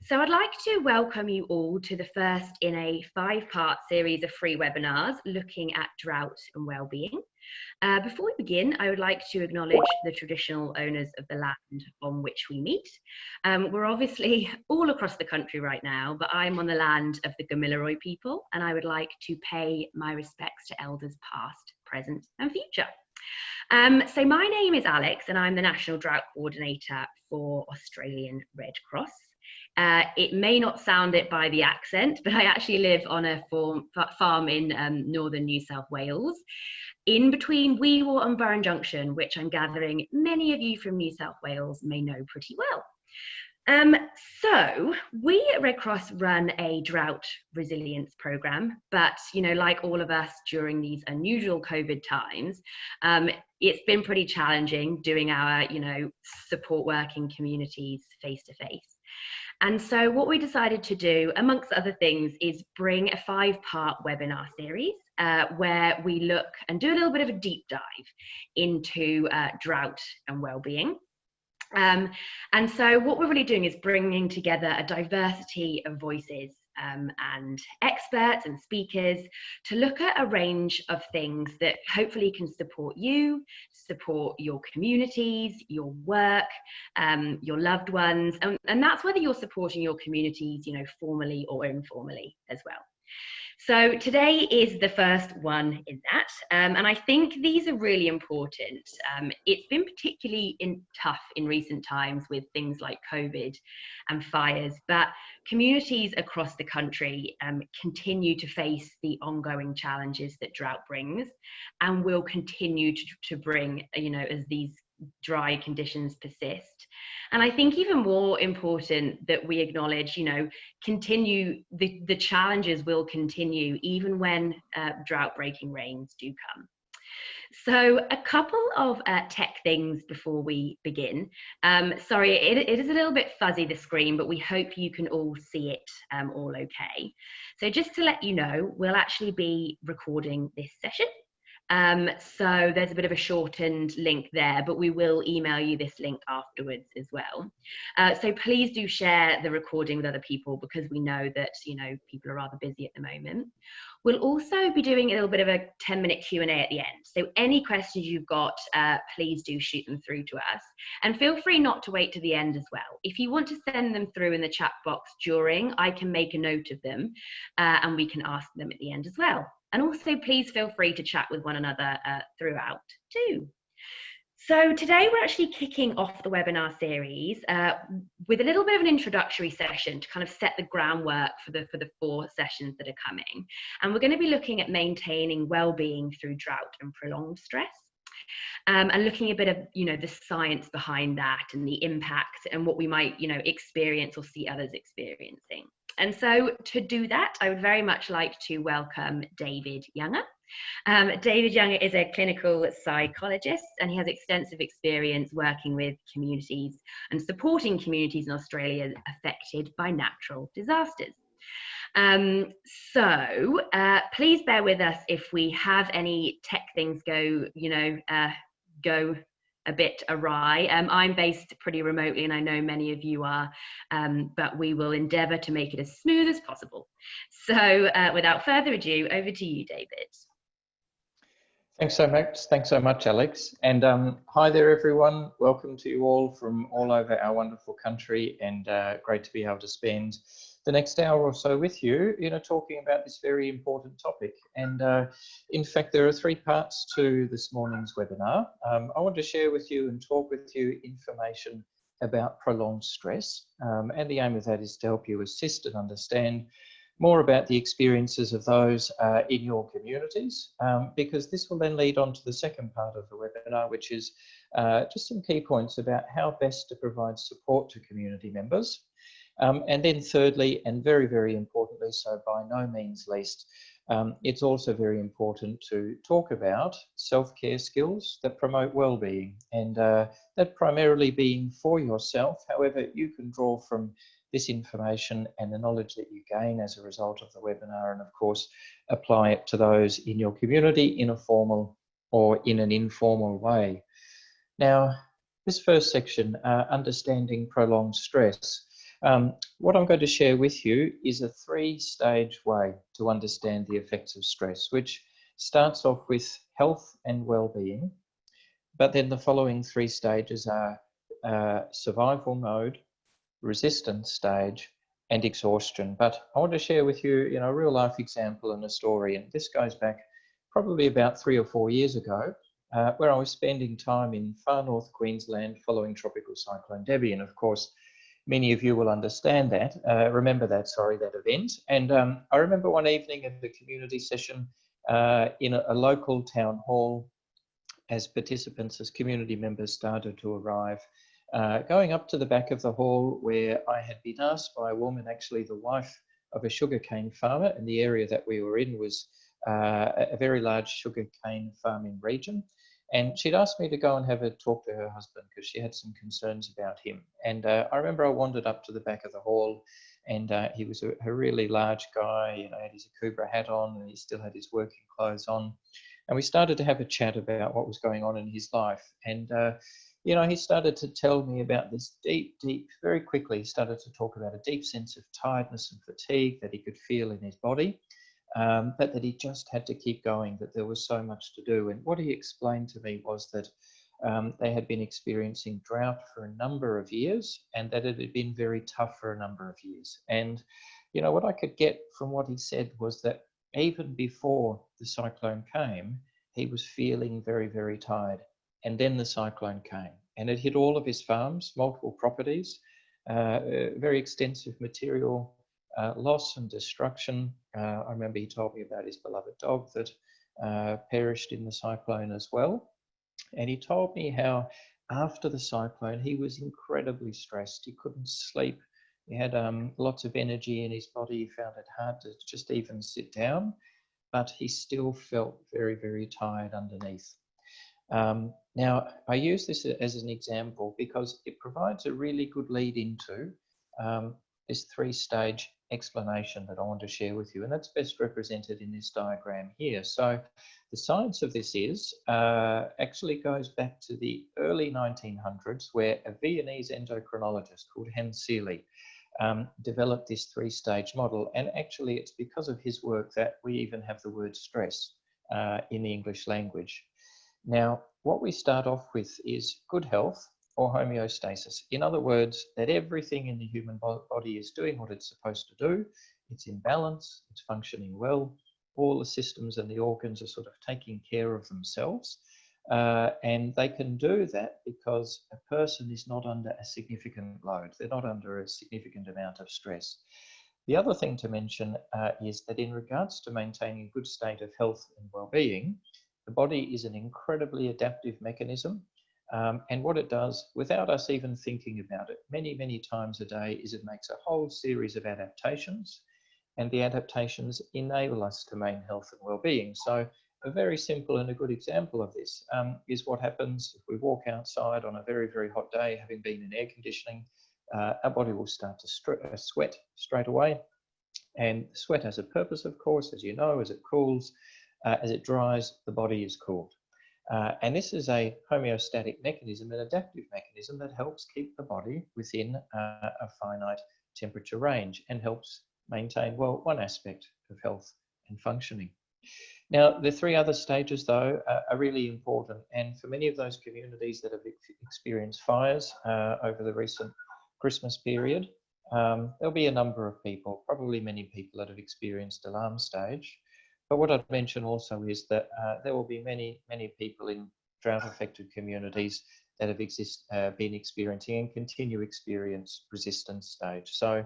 So I'd like to welcome you all to the first in a 5-part series of free webinars looking at drought and well-being. Before we begin, I would like to acknowledge the traditional owners of the land on which we meet. We're obviously all across the country right now, but I'm on the land of the Gamilaroi people, and I would like to pay my respects to elders past, present and future. So my name is Alex, and I'm the National Drought Coordinator for Australian Red Cross. It may not sound it by the accent, but I actually live on a farm in northern New South Wales, in between Weewar and Burren Junction, which I'm gathering many of you from New South Wales may know pretty well. So we at Red Cross run a drought resilience program, but like all of us during these unusual COVID times, it's been pretty challenging doing our support work in communities face to face. And so what we decided to do, amongst other things, is bring a 5-part webinar series where we look and do a little bit of a deep dive into drought and well-being. And so what we're really doing is bringing together a diversity of voices and experts and speakers to look at a range of things that hopefully can support you, support your communities, your work, your loved ones, and that's whether you're supporting your communities, formally or informally as well. So today is the first one in that, and I think these are really important. It's been particularly tough in recent times with things like COVID and fires, but communities across the country continue to face the ongoing challenges that drought brings, and will continue to bring, as these dry conditions persist. And I think even more important that we acknowledge, the challenges will continue even when drought-breaking rains do come. So a couple of tech things before we begin. Sorry, it is a little bit fuzzy, the screen, but we hope you can all see it all okay. So just to let you know, we'll actually be recording this session. So there's a bit of a shortened link there, but we will email you this link afterwards as well. So please do share the recording with other people, because we know that, people are rather busy at the moment. We'll also be doing a little bit of a 10-minute Q&A at the end. So any questions you've got, please do shoot them through to us. And feel free not to wait to the end as well. If you want to send them through in the chat box during, I can make a note of them and we can ask them at the end as well. And also, please feel free to chat with one another throughout too. So today we're actually kicking off the webinar series with a little bit of an introductory session to kind of set the groundwork for the 4 sessions that are coming. And we're going to be looking at maintaining well-being through drought and prolonged stress. And looking a bit of, the science behind that and the impact and what we might, experience or see others experiencing. And so to do that, I would very much like to welcome David Younger. David Younger is a clinical psychologist, and he has extensive experience working with communities and supporting communities in Australia affected by natural disasters. So please bear with us if we have any tech things go a bit awry. I'm based pretty remotely, and I know many of you are, but we will endeavour to make it as smooth as possible. So without further ado, over to you, David. Thanks so much, Alex. And hi there, everyone. Welcome to you all from all over our wonderful country, and great to be able to spend the next hour or so with you, talking about this very important topic. And in fact, there are 3 parts to this morning's webinar. I want to share with you and talk with you information about prolonged stress. And the aim of that is to help you assist and understand more about the experiences of those in your communities, because this will then lead on to the second part of the webinar, which is just some key points about how best to provide support to community members. And then thirdly, and very, very importantly, so by no means least, it's also very important to talk about self-care skills that promote well-being, and that primarily being for yourself. However, you can draw from this information and the knowledge that you gain as a result of the webinar, and of course, apply it to those in your community in a formal or in an informal way. Now, this first section, understanding prolonged stress. What I'm going to share with you is a three-stage way to understand the effects of stress, which starts off with health and well-being, but then the following three stages are survival mode, resistance stage, and exhaustion. But I want to share with you, a real life example and a story, and this goes back probably about 3 or 4 years ago, where I was spending time in far north Queensland following Tropical Cyclone Debbie, and of course, many of you will understand that, remember that event. And I remember one evening at the community session in a local town hall, as participants, as community members started to arrive, going up to the back of the hall where I had been asked by a woman, actually the wife of a sugarcane farmer, and the area that we were in was a very large sugarcane farming region. And she'd asked me to go and have a talk to her husband because she had some concerns about him. And I remember I wandered up to the back of the hall, and he was a really large guy, had his Akubra hat on, and he still had his working clothes on. And we started to have a chat about what was going on in his life. And, he started to tell me about this very quickly, he started to talk about a deep sense of tiredness and fatigue that he could feel in his body. But that he just had to keep going, that there was so much to do. And what he explained to me was that they had been experiencing drought for a number of years, and that it had been very tough for a number of years. And, what I could get from what he said was that even before the cyclone came, he was feeling very, very tired. And then the cyclone came, and it hit all of his farms, multiple properties, very extensive material loss and destruction. I remember he told me about his beloved dog that perished in the cyclone as well. And he told me how after the cyclone, he was incredibly stressed. He couldn't sleep. He had lots of energy in his body. He found it hard to just even sit down, but he still felt very, very tired underneath. Now, I use this as an example because it provides a really good lead into this three-stage explanation that I want to share with you, and that's best represented in this diagram here. So the science of this is actually goes back to the early 1900s, where a Viennese endocrinologist called Hans Seeley developed this three-stage model, and actually it's because of his work that we even have the word stress in the English language. Now, what we start off with is good health, or homeostasis. In other words, that everything in the human body is doing what it's supposed to do. It's in balance, it's functioning well. All the systems and the organs are sort of taking care of themselves. And they can do that because a person is not under a significant load. They're not under a significant amount of stress. The other thing to mention is that in regards to maintaining a good state of health and well-being, the body is an incredibly adaptive mechanism. And what it does, without us even thinking about it, many, many times a day, is it makes a whole series of adaptations, and the adaptations enable us to maintain health and well-being. So a very simple and a good example of this is what happens if we walk outside on a very, very hot day, having been in air conditioning. Our body will start to sweat straight away. And sweat has a purpose, of course, as you know, as it cools. As it dries, the body is cooled. And this is a homeostatic mechanism, an adaptive mechanism that helps keep the body within a finite temperature range and helps maintain, well, one aspect of health and functioning. Now, the three other stages, though, are really important. And for many of those communities that have experienced fires over the recent Christmas period, there'll be a number of people, probably many people, that have experienced alarm stage. But what I'd mention also is that there will be many, many people in drought-affected communities that have been experiencing and continue experience resistance stage. So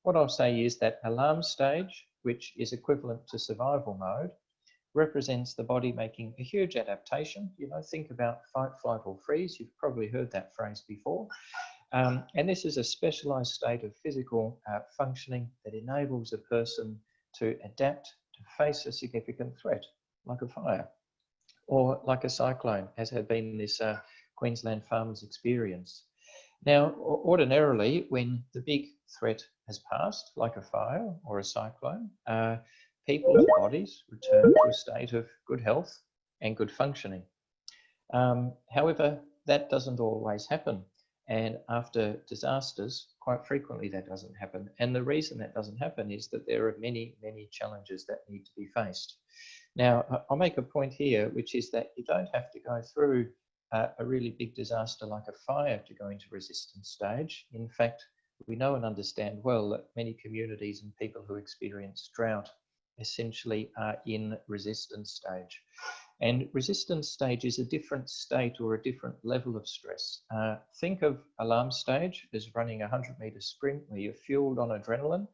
what I'll say is that alarm stage, which is equivalent to survival mode, represents the body making a huge adaptation. Think about fight, flight, or freeze. You've probably heard that phrase before. And this is a specialized state of physical functioning that enables a person to adapt to face a significant threat, like a fire or like a cyclone, as had been this Queensland farmers' experience. Now, ordinarily, when the big threat has passed, like a fire or a cyclone, people's bodies return to a state of good health and good functioning. However, that doesn't always happen. And after disasters, quite frequently that doesn't happen. And the reason that doesn't happen is that there are many, many challenges that need to be faced. Now, I'll make a point here, which is that you don't have to go through a really big disaster like a fire to go into resistance stage. In fact, we know and understand well that many communities and people who experience drought essentially are in resistance stage. And resistance stage is a different state or a different level of stress. Think of alarm stage as running a 100-meter sprint where you're fueled on adrenaline,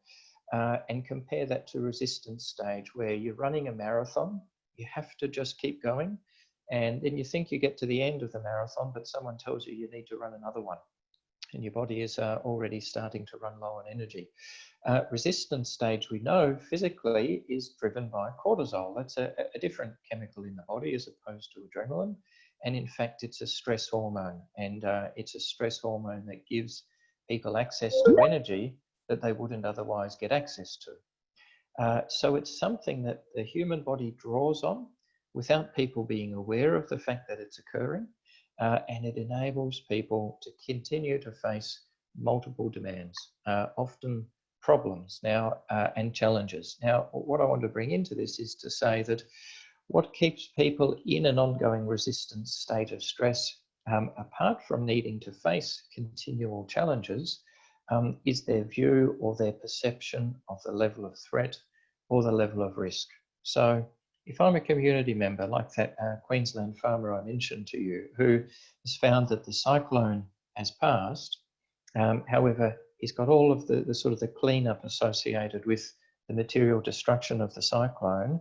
and compare that to resistance stage where you're running a marathon. You have to just keep going, and then you think you get to the end of the marathon, but someone tells you you need to run another one, and your body is already starting to run low on energy. Resistance stage, we know physically, is driven by cortisol. That's a different chemical in the body as opposed to adrenaline. And in fact, it's a stress hormone. And it's a stress hormone that gives people access to energy that they wouldn't otherwise get access to. So it's something that the human body draws on without people being aware of the fact that it's occurring. And it enables people to continue to face multiple demands, often problems now and challenges. Now, what I want to bring into this is to say that what keeps people in an ongoing resistance state of stress, apart from needing to face continual challenges, is their view or their perception of the level of threat or the level of risk. So if I'm a community member like that Queensland farmer I mentioned to you, who has found that the cyclone has passed, however, he's got all of the sort of the cleanup associated with the material destruction of the cyclone,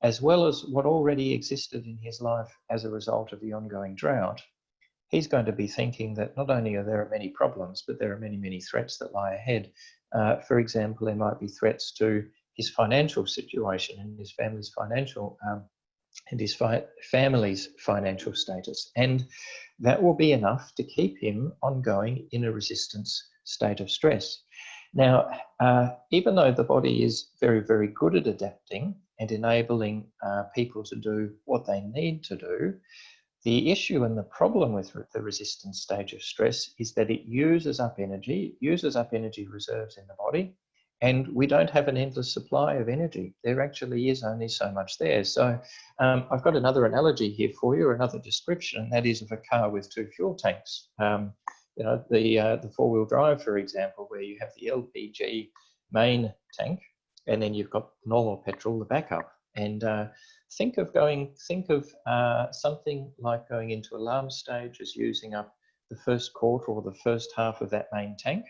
as well as what already existed in his life as a result of the ongoing drought, he's going to be thinking that not only are there many problems, but there are many, many threats that lie ahead. For example, there might be threats to his financial situation and his family's financial financial status, and that will be enough to keep him ongoing in a resistance state of stress. Now, even though the body is very, very good at adapting and enabling people to do what they need to do, the issue and the problem with the resistance stage of stress is that it uses up energy reserves in the body, and we don't have an endless supply of energy. There actually is only so much there. So I've got another analogy here for you, or another description, and that is of a car with two fuel tanks. You know, the four-wheel drive, for example, where you have the LPG main tank, and then you've got normal petrol, the backup. And think of something like going into alarm stage as using up the first quarter or the first half of that main tank,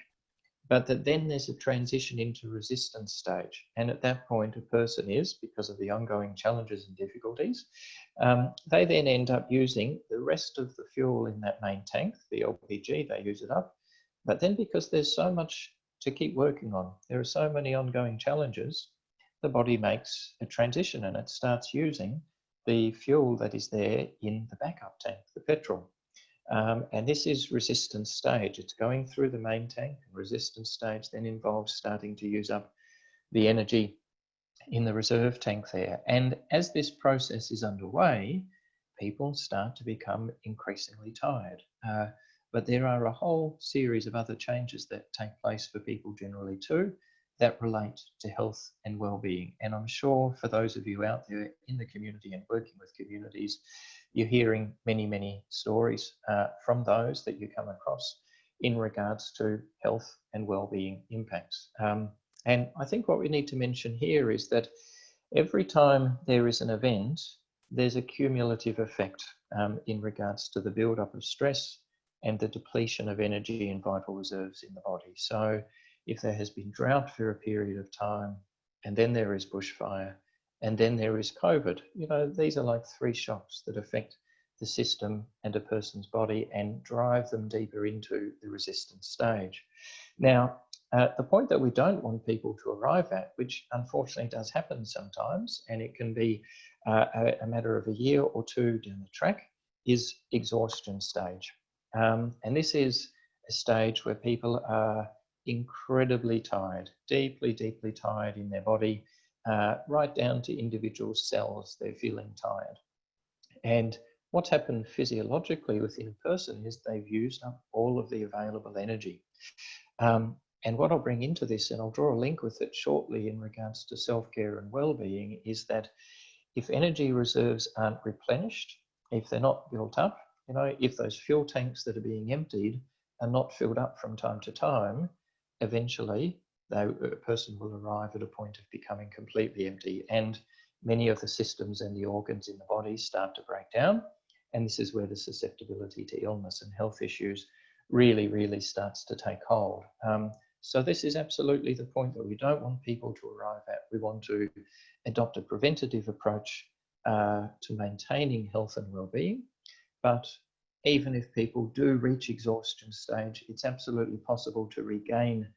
but that then there's a transition into resistance stage. And at that point, a person is, because of the ongoing challenges and difficulties, they then end up using the rest of the fuel in that main tank, the LPG, they use it up. But then because there's so much to keep working on, there are so many ongoing challenges, the body makes a transition and it starts using the fuel that is there in the backup tank, the petrol. And this is resistance stage. It's going through the main tank. Resistance stage then involves starting to use up the energy in the reserve tank there. And as this process is underway, people start to become increasingly tired. But there are a whole series of other changes that take place for people generally too, that relate to health and well-being. And I'm sure for those of you out there in the community and working with communities, you're hearing many, many stories from those that you come across in regards to health and well-being impacts. And I think what we need to mention here is that every time there is an event, there's a cumulative effect in regards to the build-up of stress and the depletion of energy and vital reserves in the body. So if there has been drought for a period of time, and then there is bushfire, and then there is COVID, you know, these are like three shocks that affect the system and a person's body and drive them deeper into the resistance stage. Now, the point that we don't want people to arrive at, which unfortunately does happen sometimes, and it can be a matter of a year or two down the track, is exhaustion stage. And this is a stage where people are incredibly tired, deeply, deeply tired in their body, right down to individual cells, they're feeling tired. And what's happened physiologically within a person is they've used up all of the available energy. And what I'll bring into this, and I'll draw a link with it shortly in regards to self-care and well-being, is that if energy reserves aren't replenished, if they're not built up, if those fuel tanks that are being emptied are not filled up from time to time, eventually a person will arrive at a point of becoming completely empty, and many of the systems and the organs in the body start to break down. And this is where the susceptibility to illness and health issues really starts to take hold. So this is absolutely the point that we don't want people to arrive at. We want to adopt a preventative approach to maintaining health and well-being. But even if people do reach exhaustion stage, it's absolutely possible to regain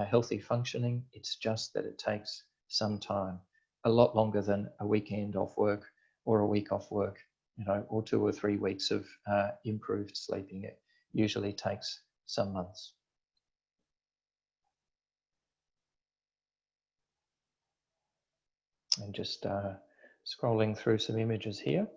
healthy functioning. It's just that it takes some time, a lot longer than a weekend off work or a week off work, or 2 or 3 weeks of improved sleeping. It usually takes some months. And just scrolling through some images here.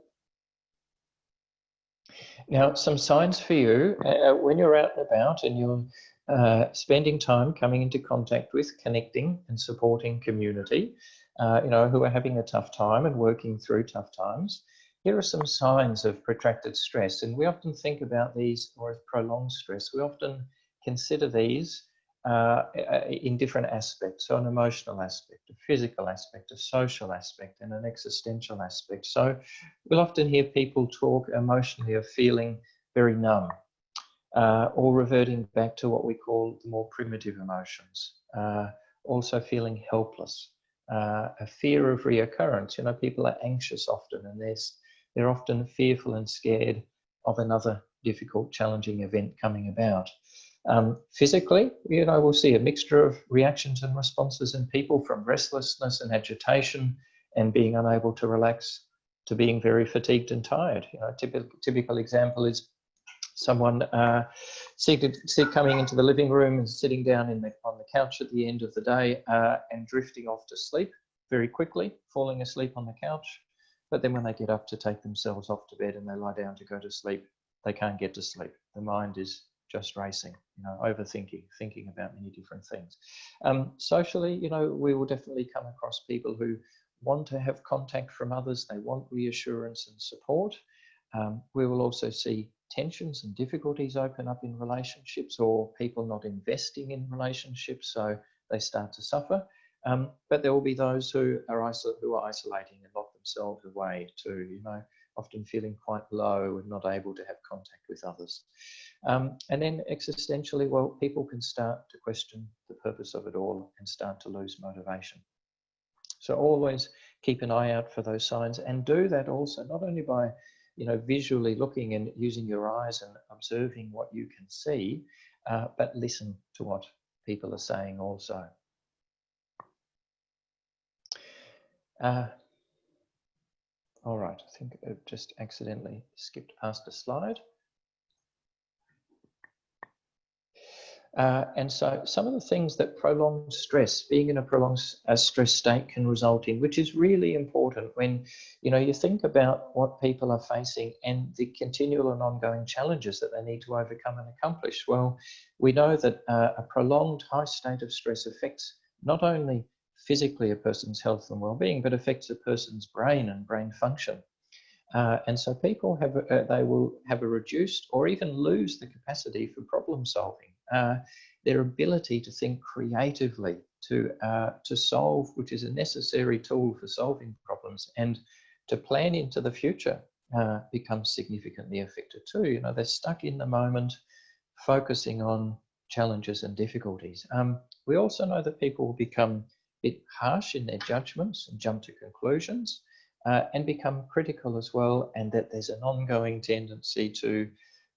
Now, some signs for you when you're out and about and you're spending time coming into contact with, connecting and supporting community, who are having a tough time and working through tough times. Here are some signs of protracted stress, and we often think about these, or as prolonged stress. We often consider these in different aspects, so an emotional aspect, a physical aspect, a social aspect, and an existential aspect. So we'll often hear people talk emotionally of feeling very numb, or reverting back to what we call the more primitive emotions, also feeling helpless, a fear of reoccurrence. People are anxious often, and they're often fearful and scared of another difficult, challenging event coming about. Physically, we'll see a mixture of reactions and responses in people, from restlessness and agitation and being unable to relax to being very fatigued and tired. Typical example is someone coming into the living room and sitting down on the couch at the end of the day and drifting off to sleep very quickly, falling asleep on the couch. But then when they get up to take themselves off to bed and they lie down to go to sleep, they can't get to sleep. The mind is just racing, overthinking, thinking about many different things. Socially, we will definitely come across people who want to have contact from others. They want reassurance and support. We will also see tensions and difficulties open up in relationships, or people not investing in relationships, so they start to suffer. But there will be those who are isolating and lock themselves away too, often feeling quite low and not able to have contact with others. And then existentially, well, people can start to question the purpose of it all and start to lose motivation. So always keep an eye out for those signs, and do that also not only by visually looking and using your eyes and observing what you can see, but listen to what people are saying also. All right, I think I've just accidentally skipped past a slide. And so some of the things that prolonged stress, being in a prolonged stress state, can result in, which is really important when you think about what people are facing and the continual and ongoing challenges that they need to overcome and accomplish. Well, we know that a prolonged high state of stress affects not only physically a person's health and well-being, but affects a person's brain and brain function. And so people they will have a reduced or even lose the capacity for problem solving. Their ability to think creatively, to solve, which is a necessary tool for solving problems, and to plan into the future becomes significantly affected too. They're stuck in the moment, focusing on challenges and difficulties. We also know that people will become a bit harsh in their judgments and jump to conclusions, and become critical as well, and that there's an ongoing tendency to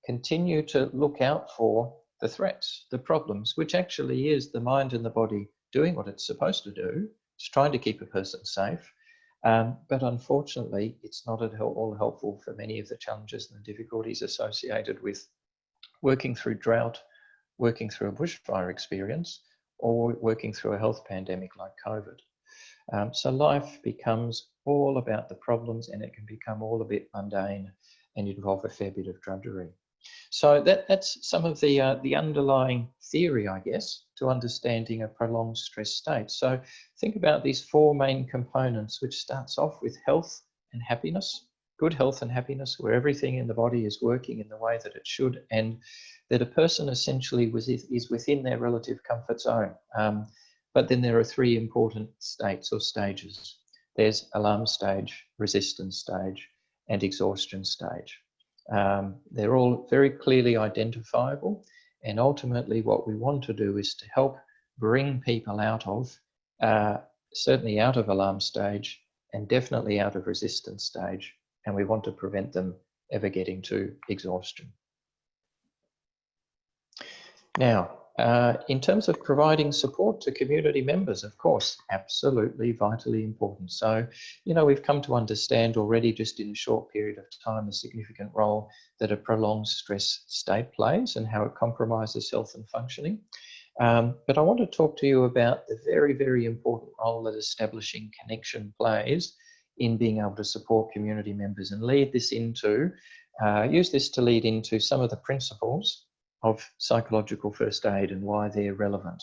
continue to look out for the threats, the problems, which actually is the mind and the body doing what it's supposed to do. It's trying to keep a person safe, but unfortunately it's not at all helpful for many of the challenges and the difficulties associated with working through drought, working through a bushfire experience, or working through a health pandemic like COVID. So life becomes all about the problems, and it can become all a bit mundane. and involve a fair bit of drudgery. So that's some of the underlying theory, I guess, to understanding a prolonged stress state. So think about these four main components, which starts off with health and happiness, good health and happiness, where everything in the body is working in the way that it should, and that a person essentially is within their relative comfort zone. But then there are three important states or stages. There's alarm stage, resistance stage, and exhaustion stage. They're all very clearly identifiable, and ultimately what we want to do is to help bring people out of, certainly out of alarm stage and definitely out of resistance stage, and we want to prevent them ever getting to exhaustion. Now, in terms of providing support to community members, of course, absolutely vitally important. So, we've come to understand already just in a short period of time the significant role that a prolonged stress state plays and how it compromises health and functioning. But I want to talk to you about the very, very important role that establishing connection plays in being able to support community members, and use this to lead into some of the principles of psychological first aid and why they're relevant.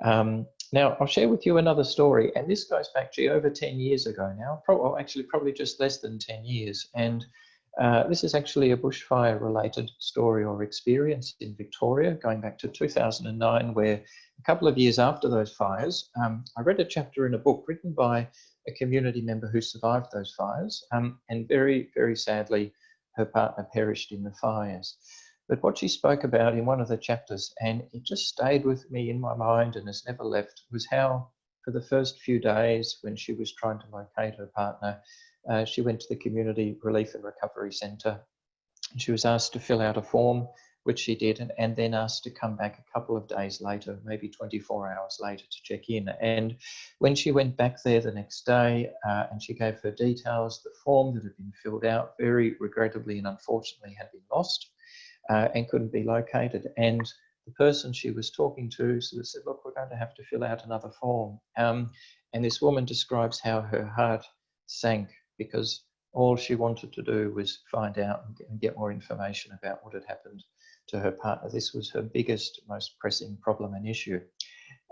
Now, I'll share with you another story, and this goes back over 10 years ago now, probably just less than 10 years. And this is actually a bushfire-related story or experience in Victoria, going back to 2009, where a couple of years after those fires, I read a chapter in a book written by a community member who survived those fires, and very, very sadly, her partner perished in the fires. But what she spoke about in one of the chapters, and it just stayed with me in my mind and has never left, was how for the first few days when she was trying to locate her partner, she went to the Community Relief and Recovery Centre, and she was asked to fill out a form, which she did, and then asked to come back a couple of days later, maybe 24 hours later, to check in. And when she went back there the next day and she gave her details, the form that had been filled out, very regrettably and unfortunately, had been lost and couldn't be located. And the person she was talking to sort of said, look, we're going to have to fill out another form. And this woman describes how her heart sank, because all she wanted to do was find out and get more information about what had happened to her partner. This was her biggest, most pressing problem and issue.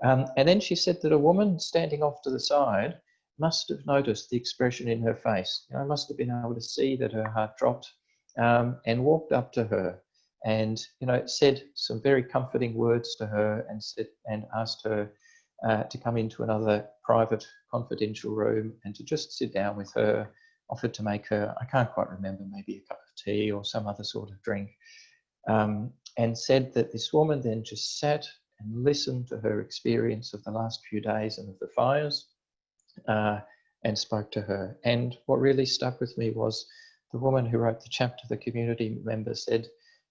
And then she said that a woman standing off to the side must have noticed the expression in her face. Must have been able to see that her heart dropped, and walked up to her and said some very comforting words to her, and asked her to come into another private confidential room and to just sit down with her, offered to make her, I can't quite remember, maybe a cup of tea or some other sort of drink, and said that this woman then just sat and listened to her experience of the last few days and of the fires, and spoke to her. And what really stuck with me was the woman who wrote the chapter, the community member, said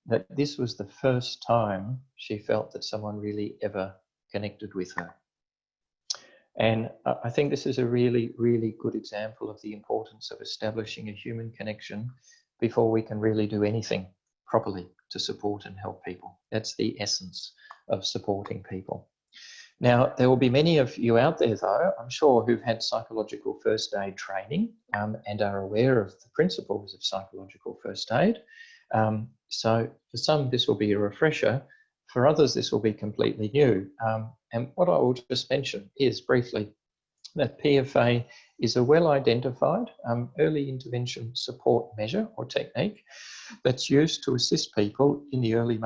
that this was the first time she felt that someone really ever connected with her. And I think this is a really, really good example of the importance of establishing a human connection before we can really do anything properly to support and help people. That's the essence of supporting people. Now, there will be many of you out there, though, I'm sure, who've had psychological first aid training and are aware of the principles of psychological first aid. So for some, this will be a refresher. For others, this will be completely new. And what I will just mention is briefly that PFA is a well-identified early intervention support measure or technique that's used to assist people in the early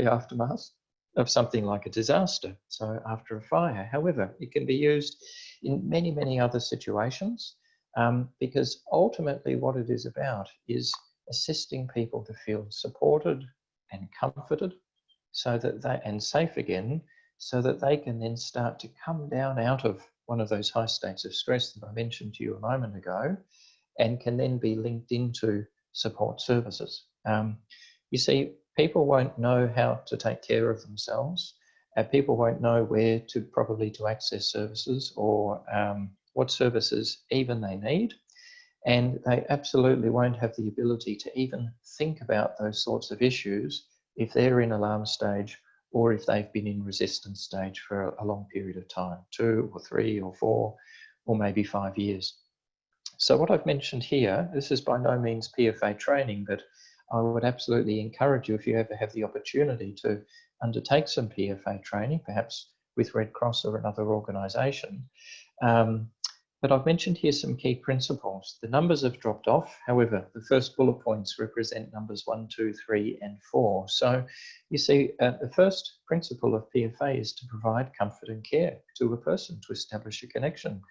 aftermath of something like a disaster, so after a fire. However, it can be used in many, many other situations, because ultimately what it is about is assisting people to feel supported and comforted, so that and safe again, so that they can then start to come down out of one of those high states of stress that I mentioned to you a moment ago, and can then be linked into support services. You see, people won't know how to take care of themselves. People won't know where to properly to access services, or what services even they need. And they absolutely won't have the ability to even think about those sorts of issues if they're in alarm stage, or if they've been in resistance stage for a long period of time, 2 or 3 or 4, or maybe 5 years. So what I've mentioned here, this is by no means PFA training, but I would absolutely encourage you, if you ever have the opportunity, to undertake some PFA training, perhaps with Red Cross or another organisation. But I've mentioned here some key principles. The numbers have dropped off. However, the first bullet points represent numbers 1, 2, 3, and 4. So you see, the first principle of PFA is to provide comfort and care to a person, to establish a connection,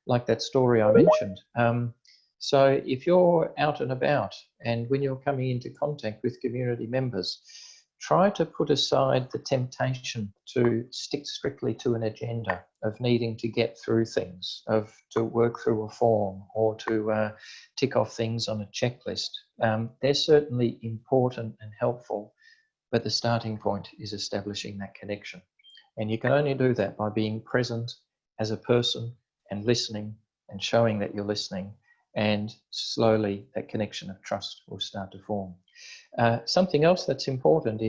like that story I mentioned. So if you're out and about, and when you're coming into contact with community members, try to put aside the temptation to stick strictly to an agenda of needing to get through things, to work through a form, or to tick off things on a checklist. They're certainly important and helpful, but the starting point is establishing that connection. And you can only do that by being present as a person and listening and showing that you're listening, and slowly that connection of trust will start to form. Something else that's important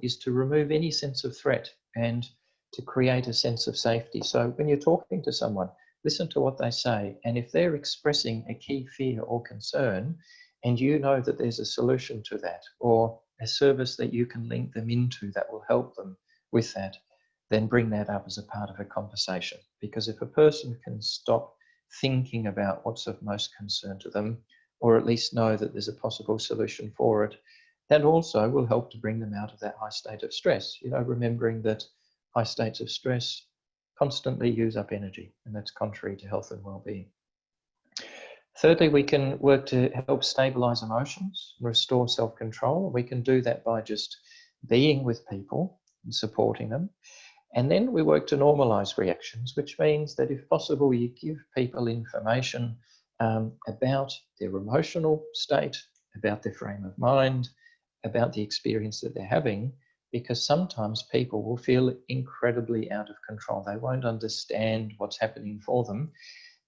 is to remove any sense of threat and to create a sense of safety. So when you're talking to someone, listen to what they say, and if they're expressing a key fear or concern, and you know that there's a solution to that, or a service that you can link them into that will help them with that, then bring that up as a part of a conversation. Because if a person can stop thinking about what's of most concern to them, or at least know that there's a possible solution for it, that also will help to bring them out of that high state of stress. You know, remembering that high states of stress constantly use up energy, and that's contrary to health and well-being. Thirdly, we can work to help stabilize emotions, restore self-control. We can do that by just being with people and supporting them. And then we work to normalize reactions, which means that if possible, you give people information about their emotional state, about their frame of mind, about the experience that they're having, because sometimes people will feel incredibly out of control. They won't understand what's happening for them.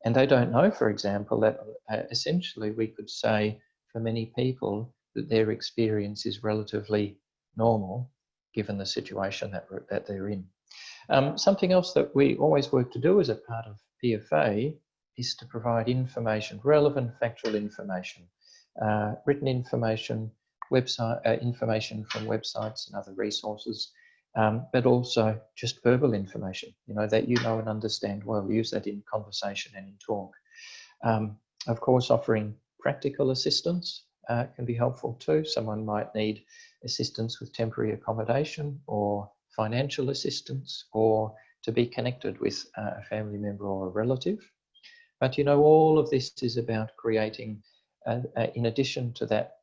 And they don't know, for example, that essentially we could say for many people that their experience is relatively normal, given the situation that they're in. Something else that we always work to do as a part of PFA is to provide information, relevant factual information, written information, information from websites and other resources, but also just verbal information, you know, that you know and understand well. Use that in conversation and in talk. Of course, offering practical assistance can be helpful too. Someone might need assistance with temporary accommodation, or financial assistance, or to be connected with a family member or a relative. But you know, all of this is about creating, in addition to that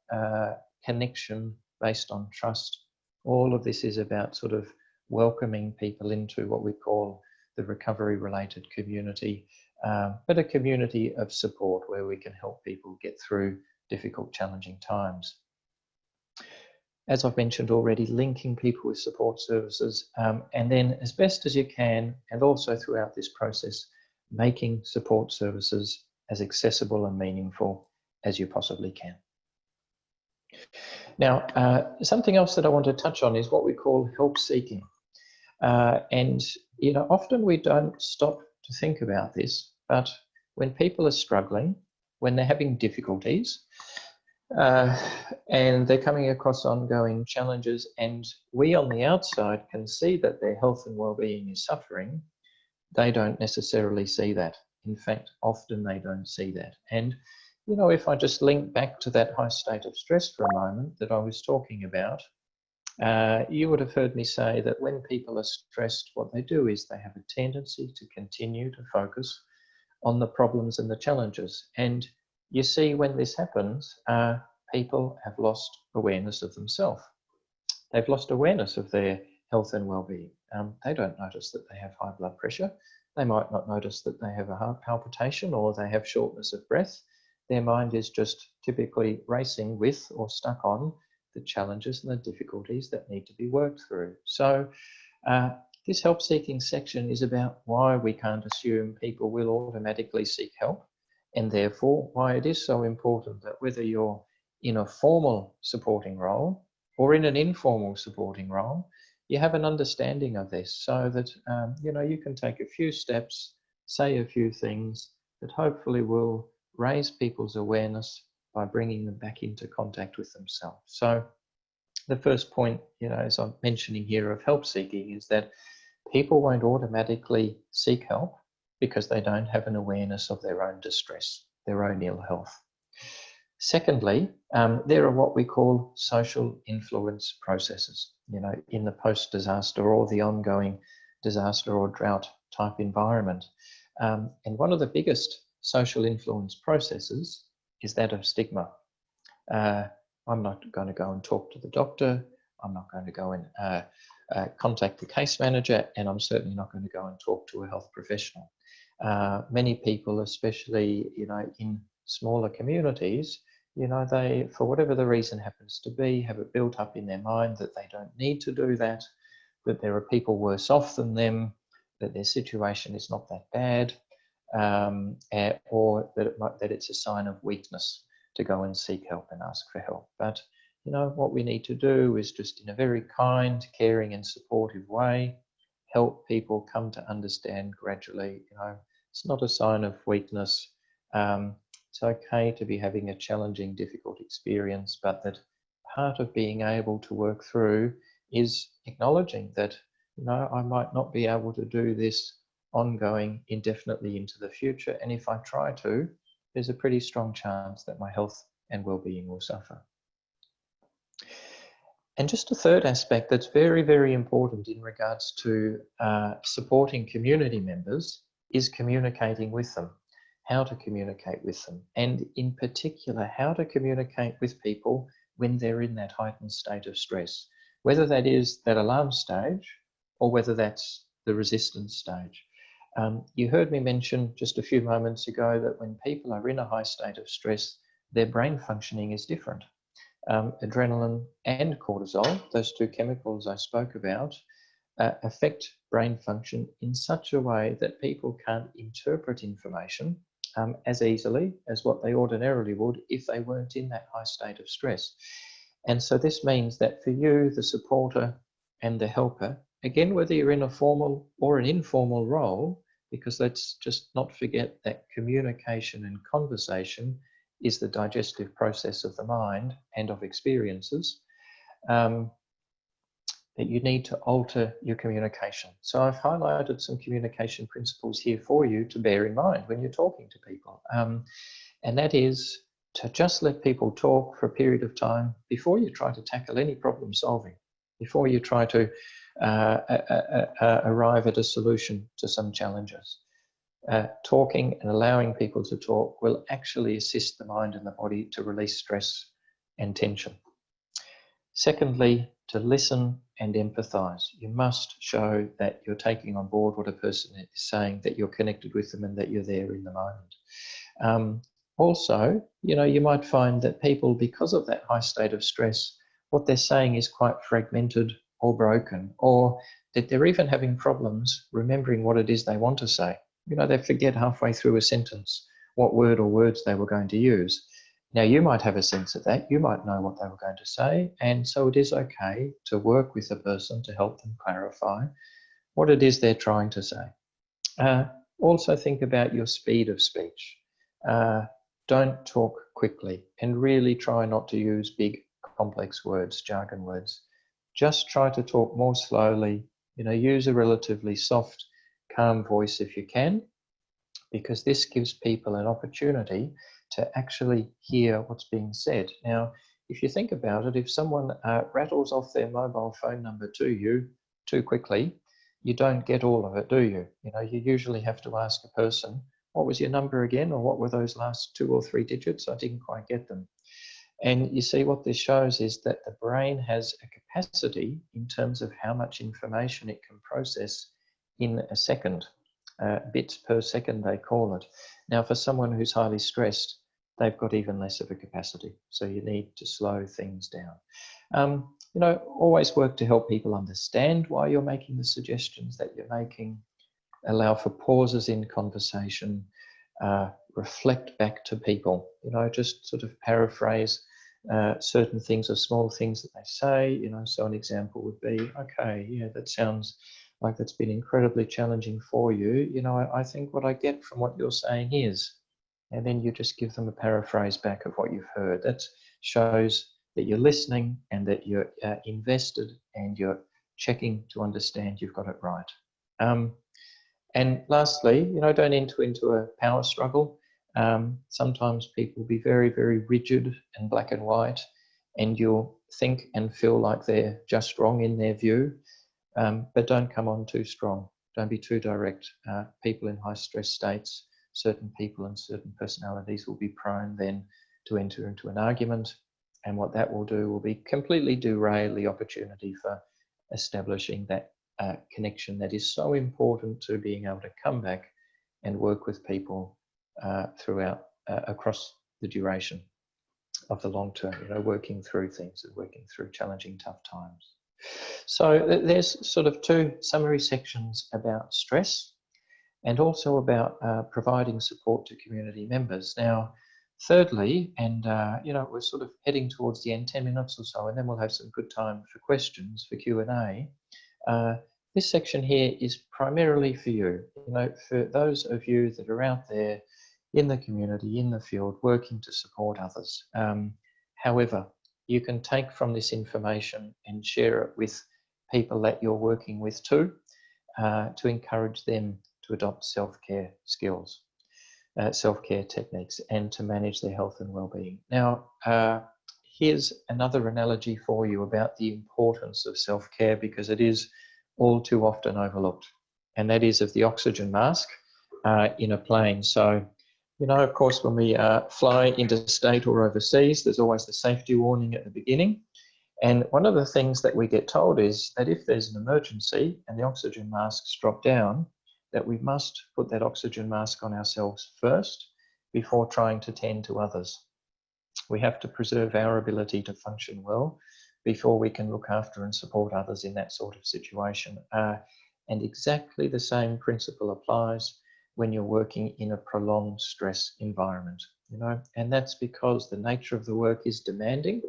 connection based on trust, all of this is about sort of welcoming people into what we call the recovery-related community, but a community of support where we can help people get through difficult, challenging times. As I've mentioned already, linking people with support services, and then as best as you can, and also throughout this process, making support services as accessible and meaningful as you possibly can. Now, something else that I want to touch on is what we call help seeking. And, you know, often we don't stop to think about this, but when people are struggling, when they're having difficulties, and they're coming across ongoing challenges, and we on the outside can see that their health and well-being is suffering, they don't necessarily see that. In fact, often they don't see that. And, you know, if I just link back to that high state of stress for a moment that I was talking about, you would have heard me say that when people are stressed, what they do is they have a tendency to continue to focus on the problems and the challenges. And you see, when this happens, people have lost awareness of themselves. They've lost awareness of their health and well-being. They don't notice that they have high blood pressure. They might not notice that they have a heart palpitation, or they have shortness of breath. Their mind is just typically racing with or stuck on the challenges and the difficulties that need to be worked through. So this help-seeking section is about why we can't assume people will automatically seek help, and therefore why it is so important that whether you're in a formal supporting role or in an informal supporting role, you have an understanding of this, so that you know, you can take a few steps, say a few things, that hopefully will raise people's awareness by bringing them back into contact with themselves. So the first point, as I'm mentioning here of help seeking, is that people won't automatically seek help because they don't have an awareness of their own distress, their own ill health. Secondly, there are what we call social influence processes, in the post-disaster or the ongoing disaster or drought type environment. And one of the biggest social influence processes is that of stigma. I'm not going to go and talk to the doctor. I'm not going to go and contact the case manager, and I'm certainly not going to go and talk to a health professional. Many people, especially in smaller communities, they, for whatever the reason happens to be, have it built up in their mind that they don't need to do that there are people worse off than them, that their situation is not that bad, or that it's a sign of weakness to go and seek help and ask for help. But what we need to do is just in a very kind, caring and supportive way, help people come to understand gradually, it's not a sign of weakness. It's okay to be having a challenging, difficult experience, but that part of being able to work through is acknowledging that, I might not be able to do this ongoing indefinitely into the future. And if I try to, there's a pretty strong chance that my health and well-being will suffer. And just a third aspect that's very, very important in regards to supporting community members is communicating with them, how to communicate with them, and in particular, how to communicate with people when they're in that heightened state of stress, whether that is that alarm stage or whether that's the resistance stage. You heard me mention just a few moments ago that when people are in a high state of stress, their brain functioning is different. Adrenaline and cortisol, those two chemicals I spoke about, affect brain function in such a way that people can't interpret information as easily as what they ordinarily would if they weren't in that high state of stress. And so this means that for you, the supporter and the helper, again, whether you're in a formal or an informal role, because let's just not forget that communication and conversation is the digestive process of the mind and of experiences, that you need to alter your communication. So I've highlighted some communication principles here for you to bear in mind when you're talking to people. And that is to just let people talk for a period of time before you try to tackle any problem solving, before you try to arrive at a solution to some challenges. Talking and allowing people to talk will actually assist the mind and the body to release stress and tension. Secondly, to listen and empathize. You must show that you're taking on board what a person is saying, that you're connected with them and that you're there in the moment. Also, you might find that people, because of that high state of stress, what they're saying is quite fragmented or broken, or that they're even having problems remembering what it is they want to say. They forget halfway through a sentence what word or words they were going to use. Now, you might have a sense of that. You might know what they were going to say. And so it is okay to work with a person to help them clarify what it is they're trying to say. Also think about your speed of speech. Don't talk quickly and really try not to use big, complex words, jargon words. Just try to talk more slowly. Use a relatively soft, calm voice if you can, because this gives people an opportunity to actually hear what's being said. Now, if you think about it, if someone rattles off their mobile phone number to you too quickly, you don't get all of it, do you? You usually have to ask a person, what was your number again? Or what were those last 2 or 3 digits? I didn't quite get them. And you see what this shows is that the brain has a capacity in terms of how much information it can process in a second. Bits per second, they call it. Now, for someone who's highly stressed, they've got even less of a capacity. So you need to slow things down. Always work to help people understand why you're making the suggestions that you're making. Allow for pauses in conversation. Reflect back to people. Just sort of paraphrase certain things or small things that they say. So an example would be, okay, yeah, that sounds like that's been incredibly challenging for you, you know, I think what I get from what you're saying is, and then you just give them a paraphrase back of what you've heard. That shows that you're listening and that you're invested and you're checking to understand you've got it right. And lastly, you know, don't enter into a power struggle. Sometimes people will be very, very rigid and black and white, and you'll think and feel like they're just wrong in their view, but don't come on too strong. Don't be too direct. People in high stress states, certain people and certain personalities will be prone then to enter into an argument, and what that will do will be completely derail the opportunity for establishing that connection that is so important to being able to come back and work with people throughout across the duration of the long term, you know, working through things and working through challenging, tough times. So there's sort of two summary sections about stress and also about providing support to community members. Now, thirdly, and you know, we're sort of heading towards the end, 10 minutes or so, and then we'll have some good time for questions, for Q&A. This section here is primarily for you, you know, for those of you that are out there in the community, in the field, working to support others. However, you can take from this information and share it with people that you're working with too, to encourage them to adopt self-care skills, self-care techniques, and to manage their health and well-being. Now, here's another analogy for you about the importance of self-care, because it is all too often overlooked, and that is of the oxygen mask in a plane. So, you know, of course, when we fly interstate or overseas, there's always the safety warning at the beginning. And one of the things that we get told is that if there's an emergency and the oxygen masks drop down, that we must put that oxygen mask on ourselves first before trying to tend to others. We have to preserve our ability to function well before we can look after and support others in that sort of situation. And exactly the same principle applies when you're working in a prolonged stress environment, you know, and that's because the nature of the work is demanding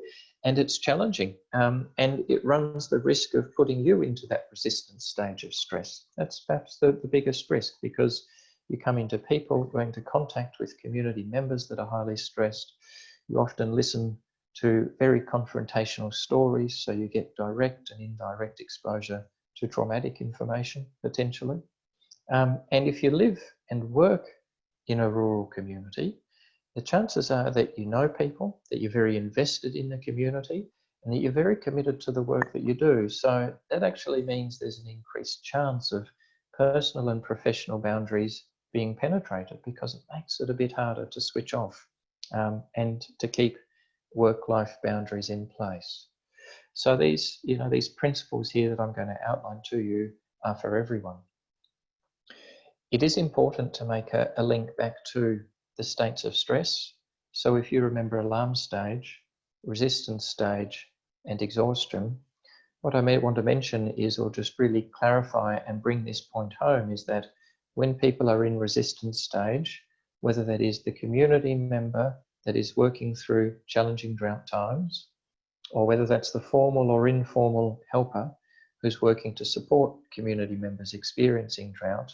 and it's challenging, and it runs the risk of putting you into that resistance stage of stress. That's perhaps the biggest risk, because you come into people, go into contact with community members that are highly stressed. You often listen to very confrontational stories, so you get direct and indirect exposure to traumatic information, potentially. And if you live and work in a rural community, the chances are that you know people, that you're very invested in the community, and that you're very committed to the work that you do. So that actually means there's an increased chance of personal and professional boundaries being penetrated, because it makes it a bit harder to switch off and to keep work-life boundaries in place. So these, you know, these principles here that I'm going to outline to you are for everyone. It is important to make a link back to the states of stress. So if you remember alarm stage, resistance stage, and exhaustion, what I may want to mention is, or just really clarify and bring this point home, is that when people are in resistance stage, whether that is the community member that is working through challenging drought times, or whether that's the formal or informal helper who's working to support community members experiencing drought,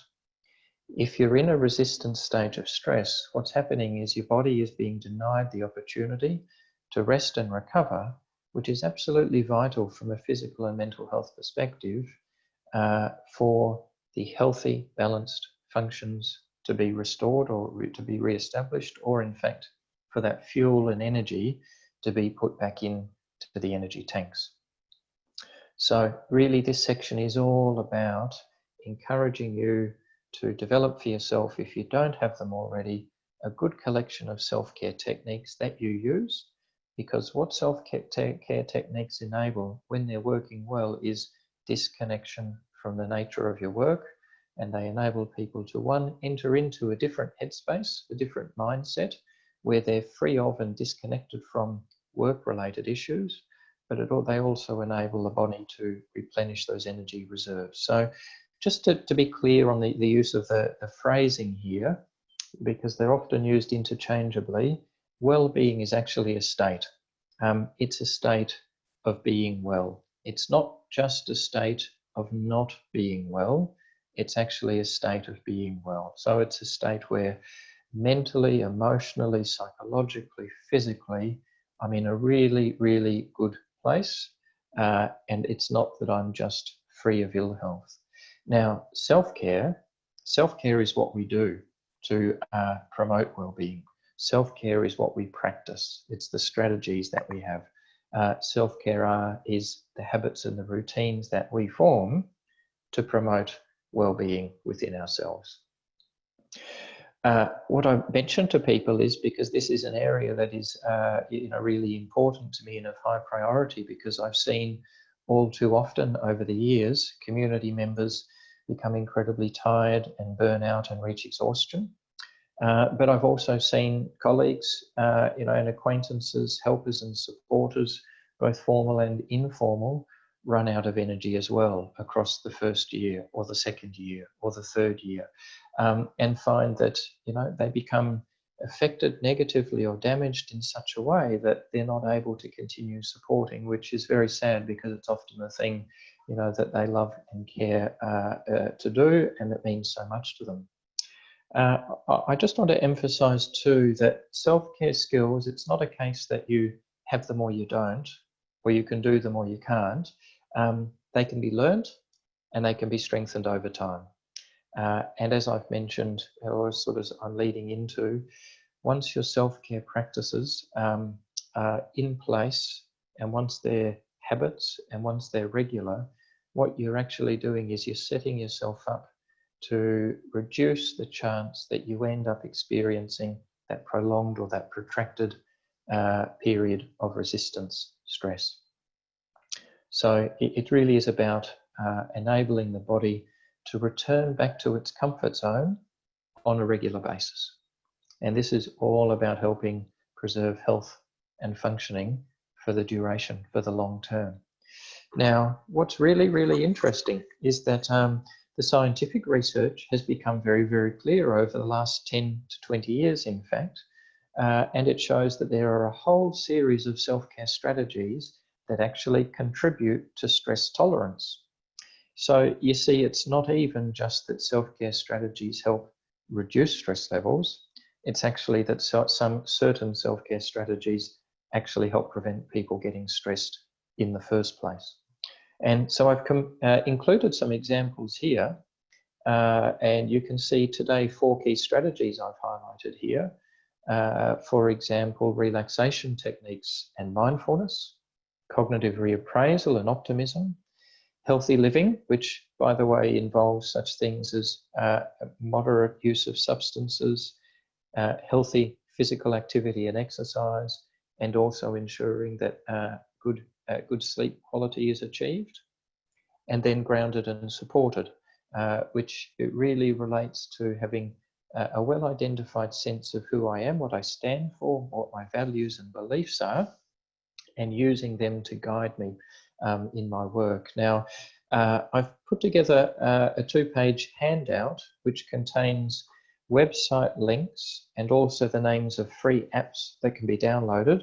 if you're in a resistance stage of stress, what's happening is your body is being denied the opportunity to rest and recover, which is absolutely vital from a physical and mental health perspective for the healthy, balanced functions to be restored or to be re-established, or in fact, for that fuel and energy to be put back into the energy tanks. So really, this section is all about encouraging you to develop for yourself, if you don't have them already, a good collection of self-care techniques that you use, because what self-care techniques enable when they're working well is disconnection from the nature of your work, and they enable people to, one, enter into a different headspace, a different mindset, where they're free of and disconnected from work-related issues, but they also enable the body to replenish those energy reserves. So just to be clear on the use of the phrasing here, because they're often used interchangeably, well-being is actually a state. It's a state of being well. It's not just a state of not being well. It's actually a state of being well. So it's a state where mentally, emotionally, psychologically, physically, I'm in a really, really good place. And it's not that I'm just free of ill health. Now, self-care is what we do to promote well-being. Self-care is what we practice. It's the strategies that we have. Self-care is the habits and the routines that we form to promote well-being within ourselves. What I mention to people is, because this is an area that is really important to me and of high priority, because I've seen all too often over the years community members become incredibly tired and burn out and reach exhaustion. But I've also seen colleagues, and acquaintances, helpers and supporters, both formal and informal, run out of energy as well across the first year or the second year or the third year, and find that they become affected negatively or damaged in such a way that they're not able to continue supporting, which is very sad, because it's often a thing that they love and care to do, and it means so much to them. I just want to emphasize too that self-care skills, it's not a case that you have them or you don't, or you can do them or you can't. They can be learned and they can be strengthened over time. And as I've mentioned, or sort of I'm leading into, once your self-care practices are in place, and once they're habits and once they're regular, what you're actually doing is you're setting yourself up to reduce the chance that you end up experiencing that prolonged or that protracted period of resistance stress. So it really is about enabling the body to return back to its comfort zone on a regular basis. And this is all about helping preserve health and functioning for the duration, for the long term. Now, what's really, really interesting is that the scientific research has become very, very clear over the last 10 to 20 years, in fact, and it shows that there are a whole series of self-care strategies that actually contribute to stress tolerance. So you see, it's not even just that self-care strategies help reduce stress levels, it's actually that some certain self-care strategies actually help prevent people getting stressed in the first place. And so I've included some examples here, and you can see today 4 key strategies I've highlighted here. For example, relaxation techniques and mindfulness, cognitive reappraisal and optimism, healthy living, which, by the way, involves such things as moderate use of substances, healthy physical activity and exercise, and also ensuring that good sleep quality is achieved, and then grounded and supported, which it really relates to having a well-identified sense of who I am, what I stand for, what my values and beliefs are, and using them to guide me in my work. Now, I've put together a 2-page handout which contains website links and also the names of free apps that can be downloaded,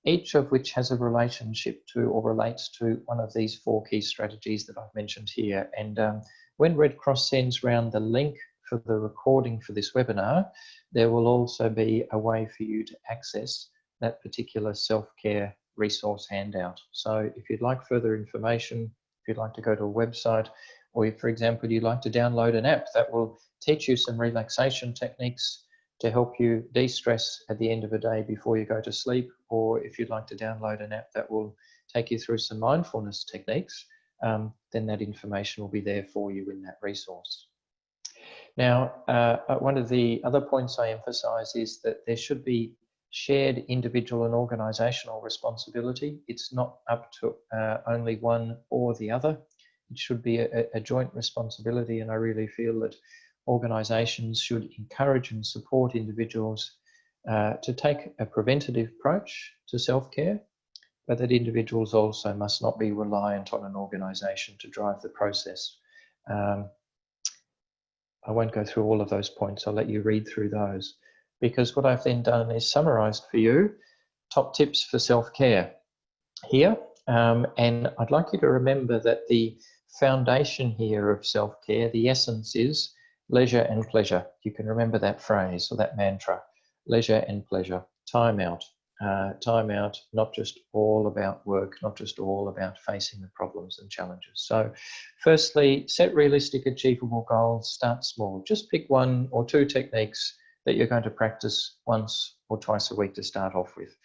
each of which has a relationship to or relates to one of these 4 key strategies that I've mentioned here. And when Red Cross sends round the link for the recording for this webinar, there will also be a way for you to access that particular self-care resource handout. So if you'd like further information, if you'd like to go to a website, or if, for example, you'd like to download an app that will teach you some relaxation techniques to help you de-stress at the end of a day before you go to sleep, or if you'd like to download an app that will take you through some mindfulness techniques, then that information will be there for you in that resource. Now, one of the other points I emphasize is that there should be shared individual and organizational responsibility. It's not up to only one or the other. It should be a joint responsibility, and I really feel that organizations should encourage and support individuals to take a preventative approach to self-care, but that individuals also must not be reliant on an organization to drive the process. I won't go through all of those points. I'll let you read through those, because what I've then done is summarized for you top tips for self-care here. And I'd like you to remember that the foundation here of self-care, the essence is leisure and pleasure. You can remember that phrase or that mantra, leisure and pleasure, time out. Time out, not just all about work, not just all about facing the problems and challenges. So firstly, set realistic, achievable goals, start small. Just pick 1 or 2 techniques that you're going to practice once or twice a week to start off with.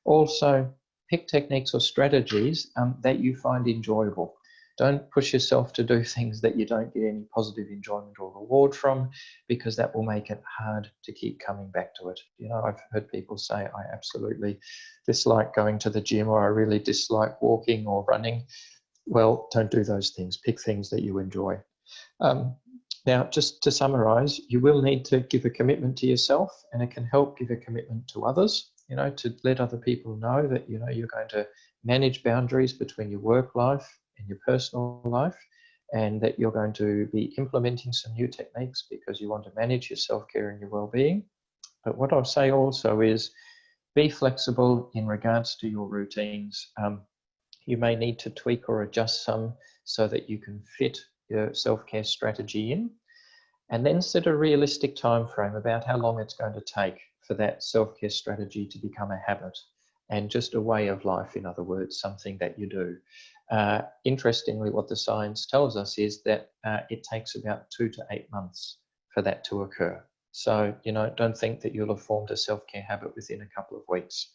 Also, pick techniques or strategies that you find enjoyable. Don't push yourself to do things that you don't get any positive enjoyment or reward from, because that will make it hard to keep coming back to it. You know, I've heard people say, I absolutely dislike going to the gym, or I really dislike walking or running. Well, don't do those things. Pick things that you enjoy. Now, just to summarize, you will need to give a commitment to yourself, and it can help give a commitment to others, you know, to let other people know that, you know, you're going to manage boundaries between your work life and your personal life, and that you're going to be implementing some new techniques because you want to manage your self-care and your well-being. But what I'll say also is be flexible in regards to your routines. You may need to tweak or adjust some so that you can fit your self-care strategy in, and then set a realistic time frame about how long it's going to take for that self-care strategy to become a habit and just a way of life, in other words, something that you do. Interestingly, what the science tells us is that it takes about 2 to 8 months for that to occur. So, you know, don't think that you'll have formed a self-care habit within a couple of weeks.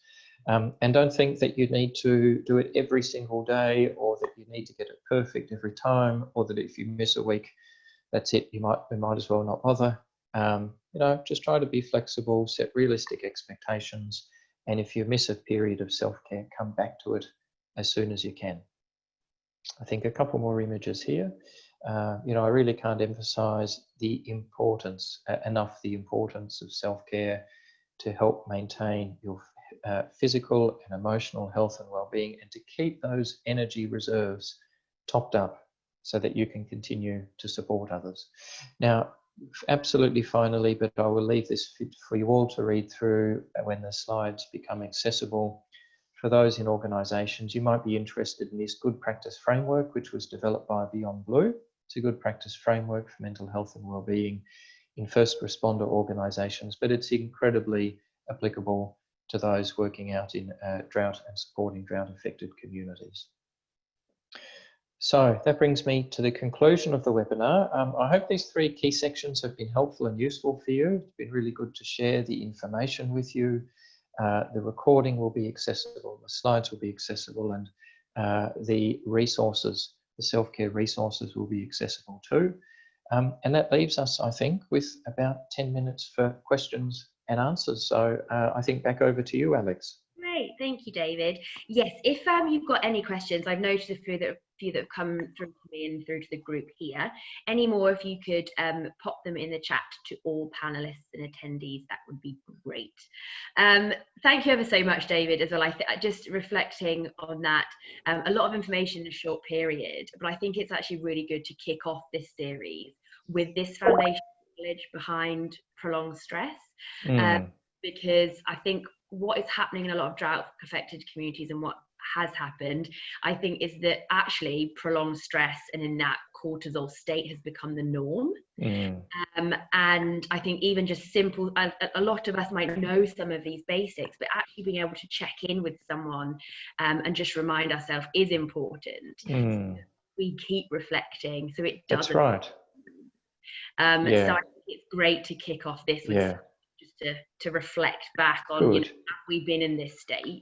And don't think that you need to do it every single day, or that you need to get it perfect every time, or that if you miss a week, that's it, we might as well not bother. You know, just try to be flexible, set realistic expectations, and if you miss a period of self-care, come back to it as soon as you can. I think a couple more images here. You know, I really can't emphasize the importance of self-care to help maintain your physical and emotional health and well-being, and to keep those energy reserves topped up so that you can continue to support others. Now, absolutely finally, but I will leave this for you all to read through when the slides become accessible. For those in organisations, you might be interested in this good practice framework, which was developed by Beyond Blue. It's a good practice framework for mental health and well-being in first responder organisations, but it's incredibly applicable to those working out in drought and supporting drought-affected communities. So that brings me to the conclusion of the webinar. I hope these 3 key sections have been helpful and useful for you. It's been really good to share the information with you. The recording will be accessible, the slides will be accessible, and the resources, the self-care resources will be accessible too. And that leaves us, I think, with about 10 minutes for questions and answers. So I think back over to you, Alex. Great, thank you, David. Yes, if you've got any questions, I've noticed a few that have come through to me and through to the group here. Any more, if you could pop them in the chat to all panelists and attendees, that would be great. Thank you ever so much, David, as well. Just reflecting on that, a lot of information in a short period, but I think it's actually really good to kick off this series with this foundation knowledge behind prolonged stress, because I think what is happening in a lot of drought affected communities, and what has happened, I think, is that actually prolonged stress and in that cortisol state has become the norm. And I think even just simple, a lot of us might know some of these basics, but actually being able to check in with someone and just remind ourselves is important. So we keep reflecting, so it doesn't. That's right. So I think it's great to kick off this with just to reflect back on, you know, have we been in this state?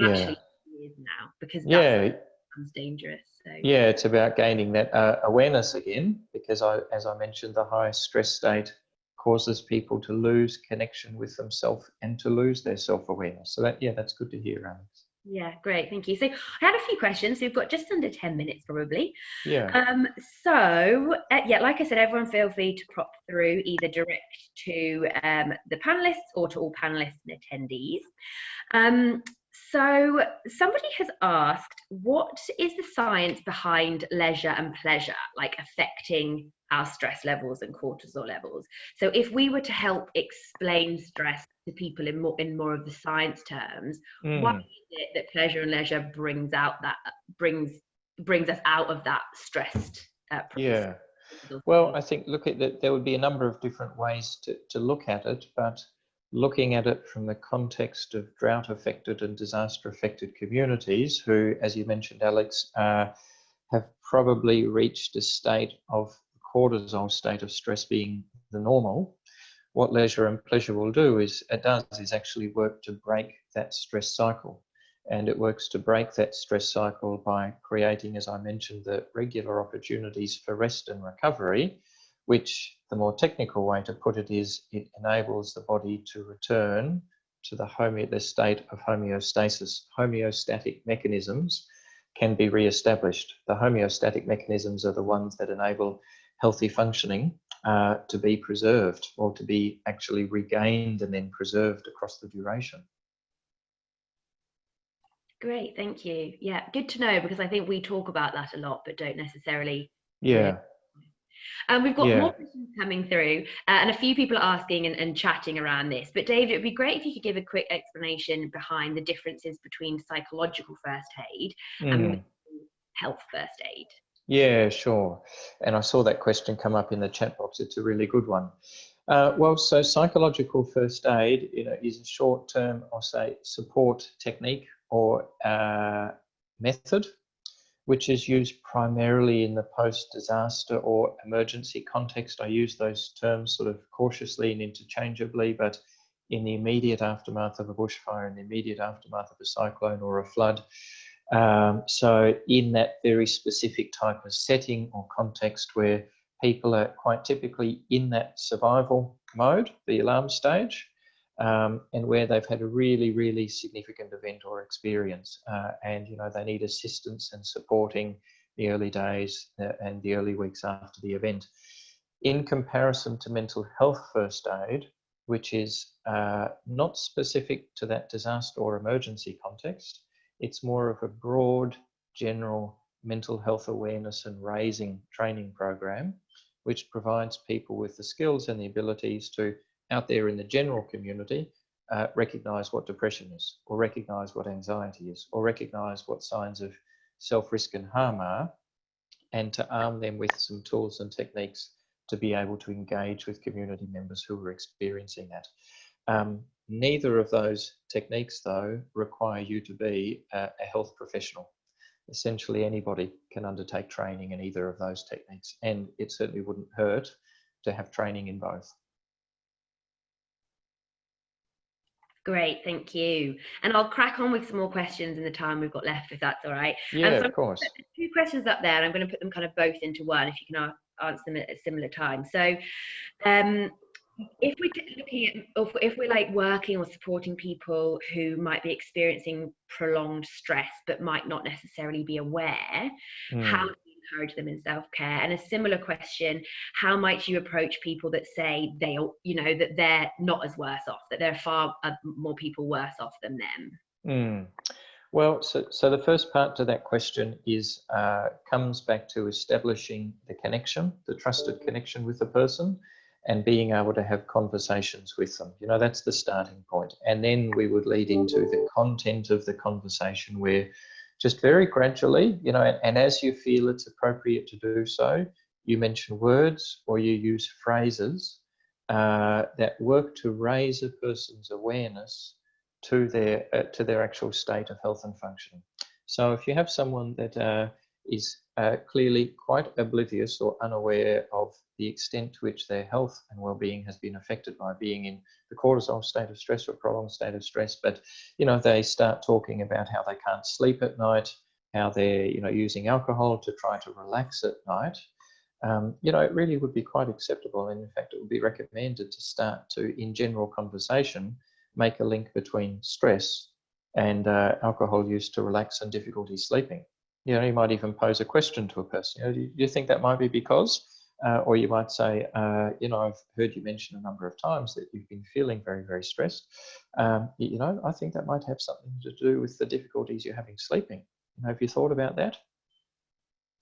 Actually, it is now, because that becomes dangerous. So it's about gaining that awareness again, because as I mentioned, the high stress state causes people to lose connection with themselves and to lose their self-awareness. So that's good to hear, Alex. Yeah, great, thank you. So I had a few questions. We've got just under 10 minutes probably. So like I said, everyone feel free to prop through either direct to the panelists or to all panelists and attendees. So somebody has asked, what is the science behind leisure and pleasure, like affecting our stress levels and cortisol levels? So if we were to help explain stress to people in more of the science terms, why is it that pleasure and leisure brings brings us out of that stressed place. Yeah. Well, I think there would be a number of different ways to look at it, but looking at it from the context of drought-affected and disaster-affected communities who, as you mentioned, Alex, have probably reached a state of cortisol state of stress being the normal. What leisure and pleasure will do is actually work to break that stress cycle. And it works to break that stress cycle by creating, as I mentioned, the regular opportunities for rest and recovery, which the more technical way to put it is it enables the body to return to the state of homeostasis. Homeostatic mechanisms can be re-established. The homeostatic mechanisms are the ones that enable healthy functioning to be preserved, or to be actually regained and then preserved across the duration. Great, thank you. Yeah, good to know, because I think we talk about that a lot, but don't necessarily. Yeah. We've got more questions coming through, and a few people are asking and chatting around this. But David, it would be great if you could give a quick explanation behind the differences between psychological first aid and health first aid. Yeah, sure. And I saw that question come up in the chat box. It's a really good one. Well, so psychological first aid, is a short-term, I'll say, support technique or method, which is used primarily in the post-disaster or emergency context. I use those terms sort of cautiously and interchangeably, but in the immediate aftermath of a bushfire, in the immediate aftermath of a cyclone or a flood. So in that very specific type of setting or context where people are quite typically in that survival mode, the alarm stage, and where they've had a really, really significant event or experience, and they need assistance and supporting the early days and the early weeks after the event. In comparison to mental health first aid, which is not specific to that disaster or emergency context, it's more of a broad, general mental health awareness and raising training program, which provides people with the skills and the abilities to, out there in the general community, recognise what depression is, or recognise what anxiety is, or recognise what signs of self-risk and harm are, and to arm them with some tools and techniques to be able to engage with community members who are experiencing that. Neither of those techniques, though, require you to be a health professional. Essentially, anybody can undertake training in either of those techniques, and it certainly wouldn't hurt to have training in both. Great, thank you. And I'll crack on with some more questions in the time we've got left, if that's all right. Yeah, so of course. Two questions up there, and I'm going to put them kind of both into one, if you can answer them at a similar time. So if we're like working or supporting people who might be experiencing prolonged stress but might not necessarily be aware, how do we encourage them in self-care? And a similar question, how might you approach people that say that they're not as worse off, that there are far more people worse off than them? Well, so the first part to that question is comes back to establishing the connection, the trusted connection with the person, and being able to have conversations with them. That's the starting point. And then we would lead into the content of the conversation, where just very gradually, and as you feel it's appropriate to do so, you mention words or you use phrases that work to raise a person's awareness to their actual state of health and functioning. So if you have someone that is clearly quite oblivious or unaware of the extent to which their health and well-being has been affected by being in the cortisol state of stress or prolonged state of stress, but they start talking about how they can't sleep at night, how they're using alcohol to try to relax at night, it really would be quite acceptable, and in fact it would be recommended to start to, in general conversation, make a link between stress and alcohol use to relax and difficulty sleeping. You might even pose a question to a person. Do you think that might be because? Or you might say, I've heard you mention a number of times that you've been feeling very, very stressed. I think that might have something to do with the difficulties you're having sleeping. Have you thought about that?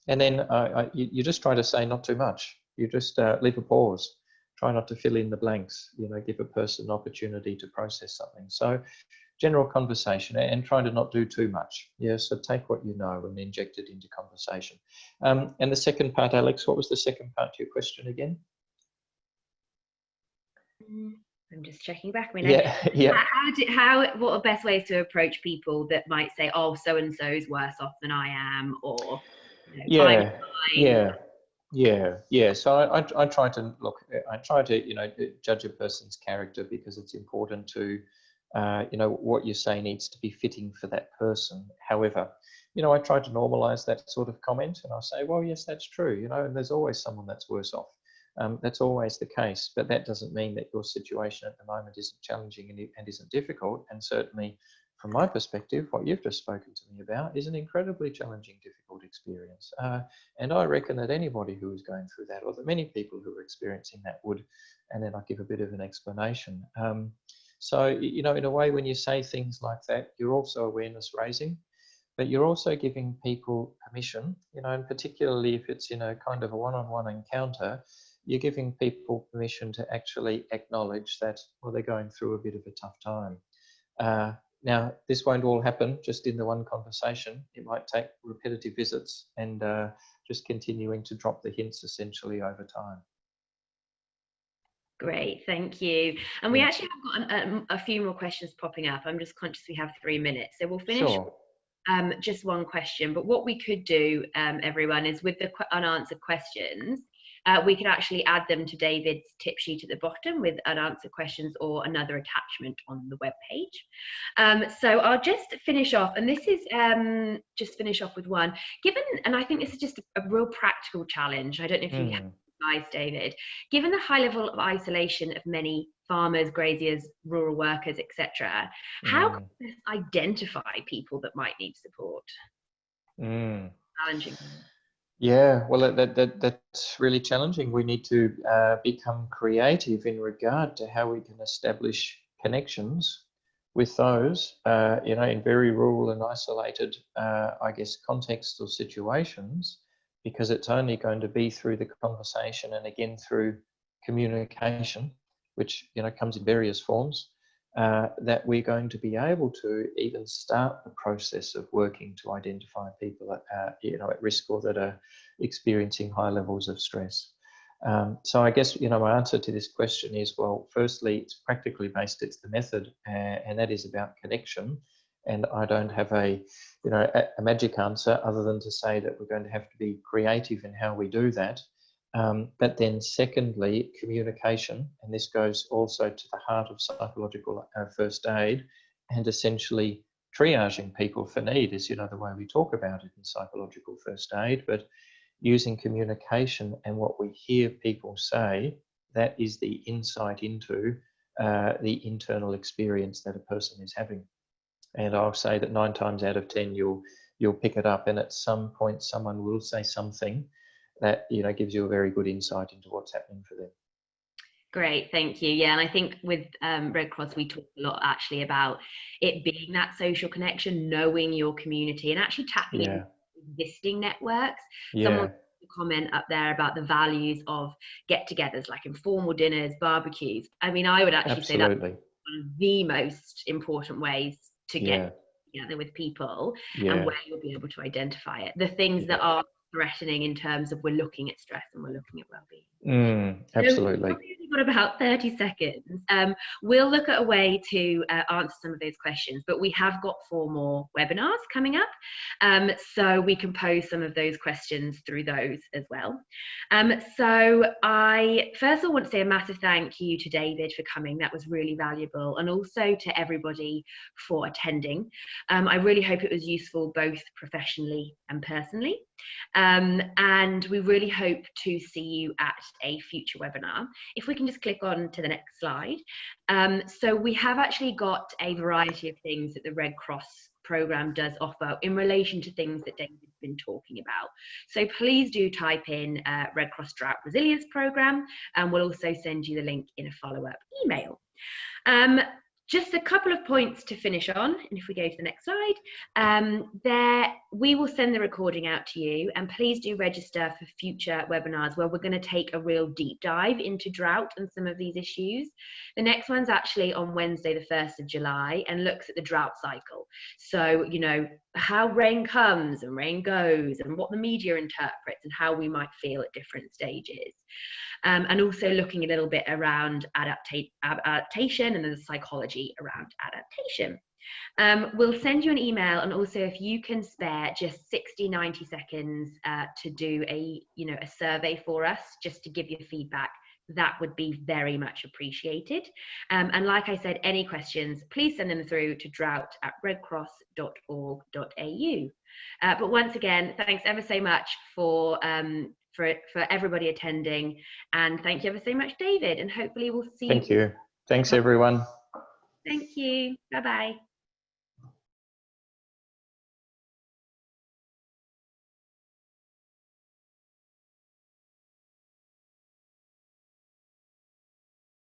And then you just try to say not too much. You just leave a pause. Try not to fill in the blanks. Give a person an opportunity to process something. So general conversation, and try to not do too much. Yeah, so take what you know and inject it into conversation. And the second part, Alex, what was the second part to your question again? I'm just checking back a minute. Yeah, yeah. What are best ways to approach people that might say, oh, so and so's worse off than I am, or I'm fine. Yeah. So I try to look. I try to judge a person's character, because it's important to what you say needs to be fitting for that person. However, I try to normalize that sort of comment, and I say, well, yes, that's true. And there's always someone that's worse off. That's always the case, but that doesn't mean that your situation at the moment isn't challenging and isn't difficult. And certainly, from my perspective, what you've just spoken to me about is an incredibly challenging, difficult experience. And I reckon that anybody who is going through that, or the many people who are experiencing that, would. And then I give a bit of an explanation. So, in a way, when you say things like that, you're also awareness raising, but you're also giving people permission, and particularly if it's in a kind of a one-on-one encounter, you're giving people permission to actually acknowledge that, well, they're going through a bit of a tough time. Now, this won't all happen just in the one conversation. It might take repetitive visits and just continuing to drop the hints essentially over time. Great, thank you. And we actually have got a few more questions popping up. I'm just conscious we have 3 minutes, so we'll finish. Sure. Just one question, but what we could do, everyone, is with the unanswered questions, we could actually add them to David's tip sheet at the bottom with unanswered questions or another attachment on the webpage. So I'll just finish off, and this is just finish off with one. And I think this is just a real practical challenge. I don't know if you have advice, David. Given the high level of isolation of many farmers, graziers, rural workers, etc., how can we identify people that might need support? Challenging. Yeah, well, that's really challenging. We need to become creative in regard to how we can establish connections with those, in very rural and isolated, contexts or situations, because it's only going to be through the conversation and again through communication, which comes in various forms, that we're going to be able to even start the process of working to identify people at risk or that are experiencing high levels of stress. So I guess my answer to this question is, well, firstly, it's practically based. It's the method, and that is about connection. And I don't have a magic answer other than to say that we're going to have to be creative in how we do that. But then secondly, communication, and this goes also to the heart of psychological first aid, and essentially triaging people for need is, the way we talk about it in psychological first aid, but using communication and what we hear people say, that is the insight into the internal experience that a person is having. And I'll say that 9 times out of 10, you'll pick it up, and at some point someone will say something that gives you a very good insight into what's happening for them. Great, thank you. Yeah, and I think with Red Cross, we talk a lot actually about it being that social connection, knowing your community, and actually tapping into existing networks. Someone comment up there about the values of get-togethers, like informal dinners, barbecues. I mean, I would actually say that's one of the most important ways to get together with people, and where you'll be able to identify it. The things that are threatening in terms of we're looking at stress and we're looking at well-being. Absolutely. So we've got about 30 seconds. We'll look at a way to answer some of those questions, but we have got 4 more webinars coming up, so we can pose some of those questions through those as well. So I first of all want to say a massive thank you to David for coming. That was really valuable, and also to everybody for attending. I really hope it was useful both professionally and personally. And we really hope to see you at a future webinar. If we can just click on to the next slide. So we have actually got a variety of things that the Red Cross program does offer in relation to things that David's been talking about. So please do type in Red Cross Drought Resilience Program, and we'll also send you the link in a follow-up email. just a couple of points to finish on, and if we go to the next slide, there we will send the recording out to you, and please do register for future webinars where we're going to take a real deep dive into drought and some of these issues. The next one's actually on Wednesday the 1st of July and looks at the drought cycle. So, you know, how rain comes and rain goes and what the media interprets and how we might feel at different stages. And also looking a little bit around adaptation and the psychology around adaptation. We'll send you an email, and also if you can spare just 60-90 seconds to do a survey for us, just to give your feedback, that would be very much appreciated. And like I said, any questions, please send them through to drought@redcross.org.au. But once again, thanks ever so much for everybody attending, and thank you ever so much, David, and hopefully we'll see you. Thank you. Thanks, everyone. Thank you. Bye-bye.